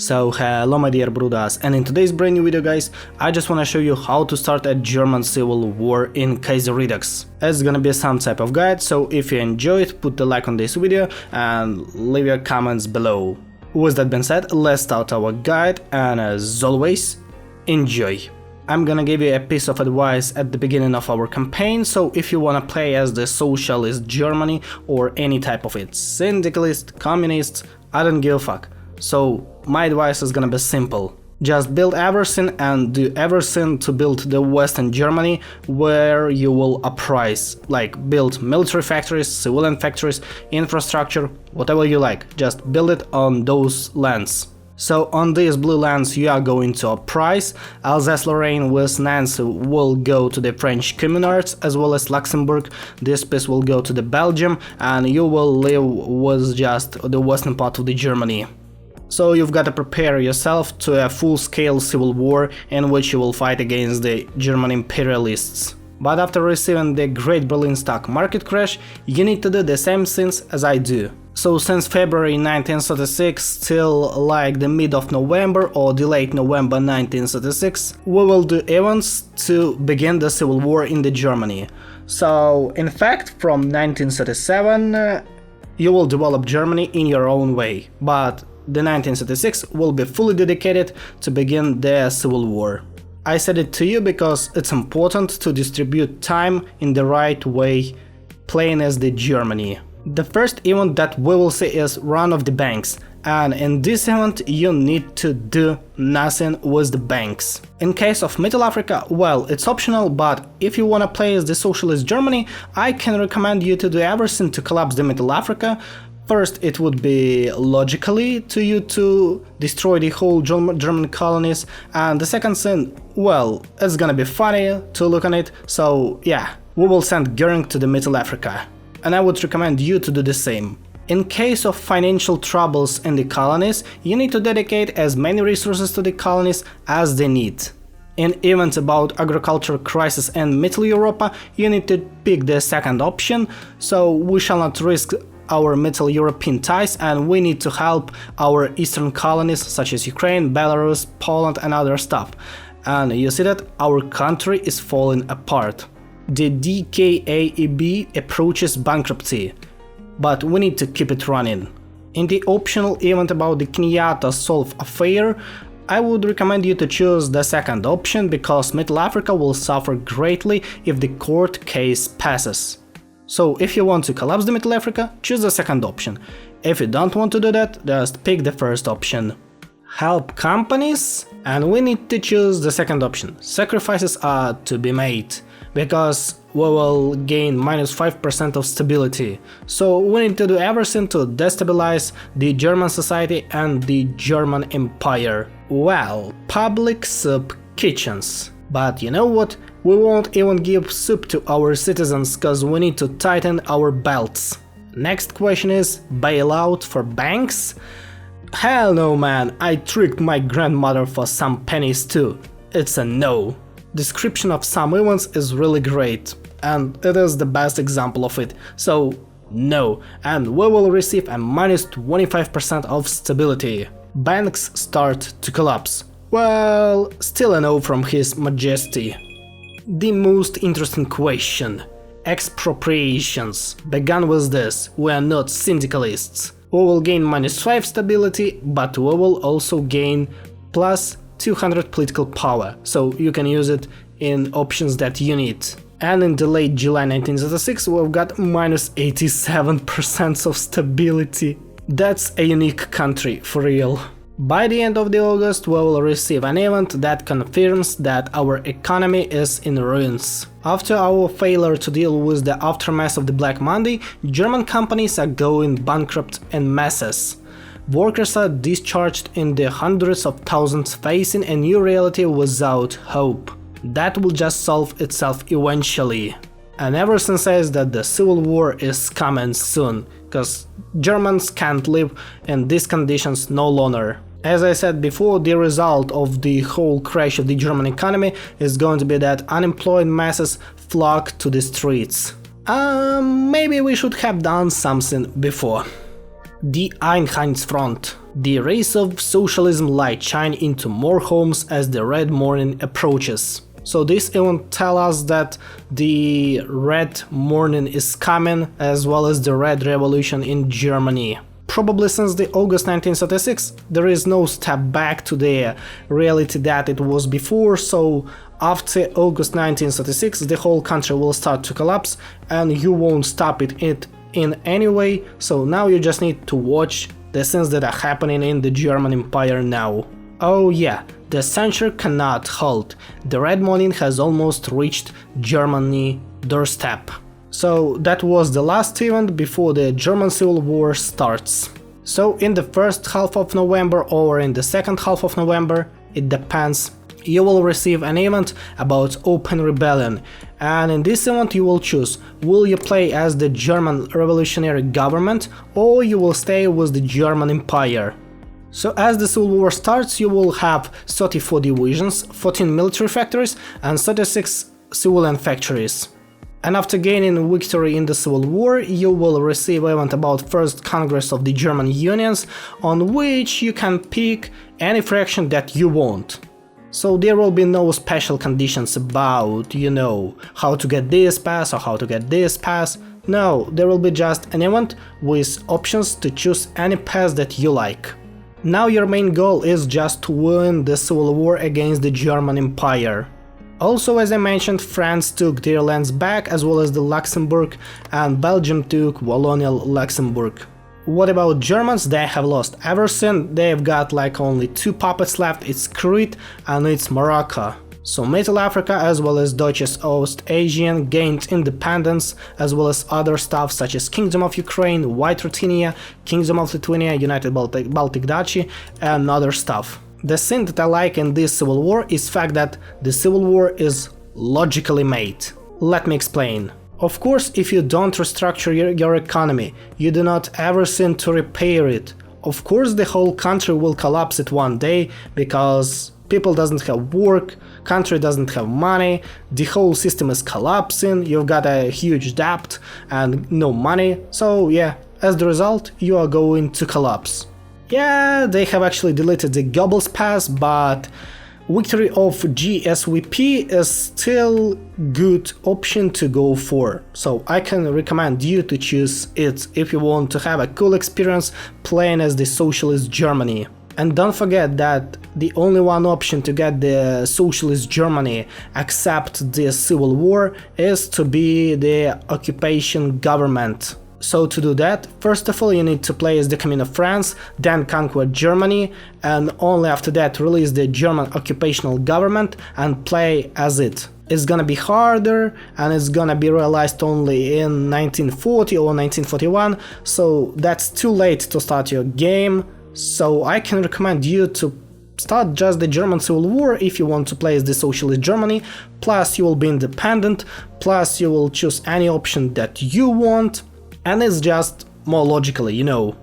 So hello my dear brothers, and in today's brand new video guys, I just wanna show you how to start a German civil war in Kaiserredux. It's gonna be some type of guide, so if you enjoy it, put the like on this video and leave your comments below. With that being said, let's start our guide, and as always, enjoy. I'm gonna give you a piece of advice at the beginning of our campaign, so if you wanna play as the socialist Germany or any type of it, syndicalist, communist, I don't give a fuck. So my advice is gonna be simple. Just build everything and do everything to build the Western Germany where you will uprise. Like build military factories, civilian factories, infrastructure, whatever you like. Just build it on those lands. So on these blue lands you are going to uprise. Alsace-Lorraine with Nancy will go to the French communards, as well as Luxembourg. This piece will go to the Belgium, and you will live with just the western part of the Germany. So you've got to prepare yourself to a full-scale civil war in which you will fight against the German imperialists. But after receiving the Great Berlin stock market crash, you need to do the same things as I do. So since February 1936 till like the mid of November or the late November 1936, we will do events to begin the civil war in the Germany. So in fact from 1937 you will develop Germany in your own way, but the 1936 will be fully dedicated to begin the civil war. I said it to you because it's important to distribute time in the right way, playing as the Germany. The first event that we will see is run of the banks, and in this event you need to do nothing with the banks. In case of Middle Africa, well, it's optional, but if you wanna play as the socialist Germany, I can recommend you to do everything to collapse the Middle Africa. First, it would be logically to you to destroy the whole German colonies, and the second thing, well, it's gonna be funny to look on it, so yeah, we will send Göring to the Middle Africa, and I would recommend you to do the same. In case of financial troubles in the colonies, you need to dedicate as many resources to the colonies as they need. In events about agricultural crisis in Middle Europa, you need to pick the second option, so we shall not risk our Middle European ties, and we need to help our eastern colonies such as Ukraine, Belarus, Poland and other stuff. And you see that our country is falling apart. The DKAEB approaches bankruptcy, but we need to keep it running. In the optional event about the Kenyatta Solve affair, I would recommend you to choose the second option, because Middle Africa will suffer greatly if the court case passes. So if you want to collapse the Middle Africa, choose the second option. If you don't want to do that, just pick the first option. Help companies, and we need to choose the second option. Sacrifices are to be made, because we will gain -5% of stability. So we need to do everything to destabilize the German society and the German Empire. Well, public soup kitchens. But you know what? We won't even give soup to our citizens, cause we need to tighten our belts. Next question is bailout for banks? Hell no man, I tricked my grandmother for some pennies too. It's a no. Description of some events is really great, and it is the best example of it, so no, and we will receive a -25% of stability. Banks start to collapse. Well, still a no from His Majesty. The most interesting question. Expropriations. Began with this, we are not syndicalists. We will gain -5 stability, but we will also gain plus 200 political power, so you can use it in options that you need. And in the late July 1936 we've got -87% of stability. That's a unique country, for real. By the end of the August we will receive an event that confirms that our economy is in ruins. After our failure to deal with the aftermath of the Black Monday, German companies are going bankrupt in masses. Workers are discharged in the hundreds of thousands, facing a new reality without hope. That will just solve itself eventually. And everything says that the civil war is coming soon, cause Germans can't live in these conditions no longer. As I said before, the result of the whole crash of the German economy is going to be that unemployed masses flock to the streets. Maybe we should have done something before. The Einheitsfront. The rays of socialism light shine into more homes as the red morning approaches. So this event tells us that the red morning is coming, as well as the red revolution in Germany. Probably since the August 1936 there is no step back to the reality that it was before, so after August 1936 the whole country will start to collapse and you won't stop it in any way, so now you just need to watch the things that are happening in the German Empire now. Oh yeah, the censure cannot halt. The red morning has almost reached Germany doorstep. So that was the last event before the German Civil War starts. So in the first half of November or in the second half of November, it depends, you will receive an event about open rebellion, and in this event you will choose, will you play as the German revolutionary government or you will stay with the German Empire. So as the Civil War starts you will have 34 divisions, 14 military factories and 36 civilian factories. And after gaining victory in the Civil War, you will receive event about First Congress of the German Unions, on which you can pick any fraction that you want. So there will be no special conditions about, you know, how to get this pass or how to get this pass. No, there will be just an event with options to choose any pass that you like. Now your main goal is just to win the Civil War against the German Empire. Also, as I mentioned, France took their lands back, as well as the Luxembourg, and Belgium took Wallonia Luxembourg. What about Germans? They have lost everything, they've got like only two puppets left, it's Crete and it's Morocco. So Middle Africa as well as Deutsches Ostasien gained independence, as well as other stuff such as Kingdom of Ukraine, White Ruthenia, Kingdom of Lithuania, United Baltic Duchy and other stuff. The thing that I like in this Civil War is the fact that the Civil War is logically made. Let me explain. Of course, if you don't restructure your economy, you do not everything to repair it. Of course the whole country will collapse it one day, because people doesn't have work, country doesn't have money, the whole system is collapsing, you've got a huge debt and no money, so yeah, as the result you are going to collapse. Yeah, they have actually deleted the Goebbels pass, but victory of GSVP is still good option to go for, so I can recommend you to choose it if you want to have a cool experience playing as the socialist Germany. And don't forget that the only one option to get the socialist Germany except the Civil War is to be the occupation government. So to do that, first of all you need to play as the Commune of France, then conquer Germany, and only after that release the German occupational government and play as it. It's gonna be harder and it's gonna be realized only in 1940 or 1941, so that's too late to start your game, so I can recommend you to start just the German Civil War if you want to play as the socialist Germany, plus you will be independent, plus you will choose any option that you want. And it's just more logically, you know.